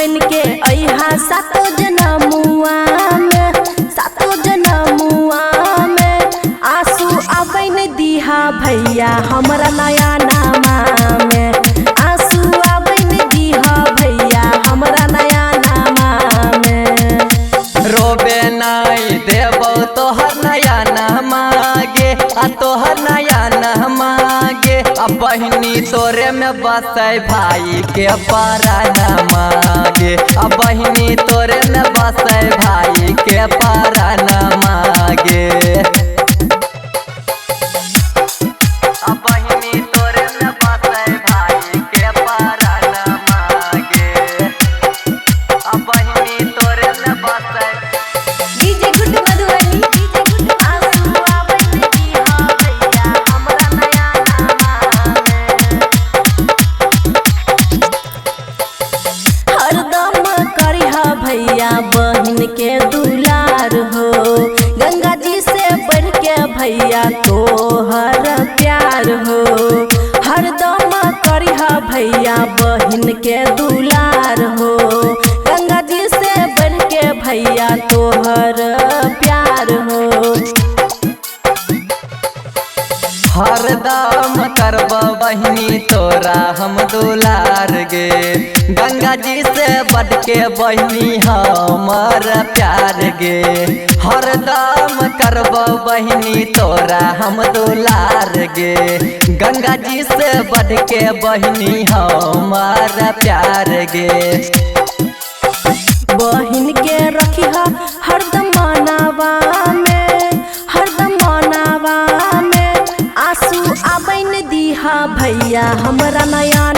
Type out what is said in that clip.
बन के अइहा सातो जनमुआ में, सातो जनमुआ में आंसू आबैन दीहा भैया हमरा नया नामा में, आंसू आबैन दीहा भैया हमरा नया नामा में। रोबे नाई देबो तोहर नया नामा गे, आ तोहर नया नामा गे, आ बहिनी तोरे में बसै भाई के परानमा गे, आ बहिनी तोरे में बसै भाई के परानमा गे, आ बहिनी तोरे में बसै भाई के परानमा गे, आ बहिनी तोरे में बसै। डीजे गुड्डू मधुबनी, डीजे गुड्डू आंसू आबैन दीहा भैया हमरा नया नामा में। हरदम करिहा भैया बहिन के दुलार हो, गंगा जी से बढ़ के भैया तोहर प्यार हो। हरदम करिहा भैया बहिन के दुलार हो, गंगा जी से बढ़ के भैया तोहर प्यार हो। हरदम करब बहिनी तोरा हम दुलार गे, गंगा जी से बढ़ के बहिनी हमर प्यार गे, हरदम करब बहिनी तोरा हम दुलार गे, गंगा जी से बढ़ के बहिनी हमर प्यार गे। बहिन के रखिहा हरदम मनावा में, हरदम मनावा में आंसू आबैन दीहा भैया हमरा नया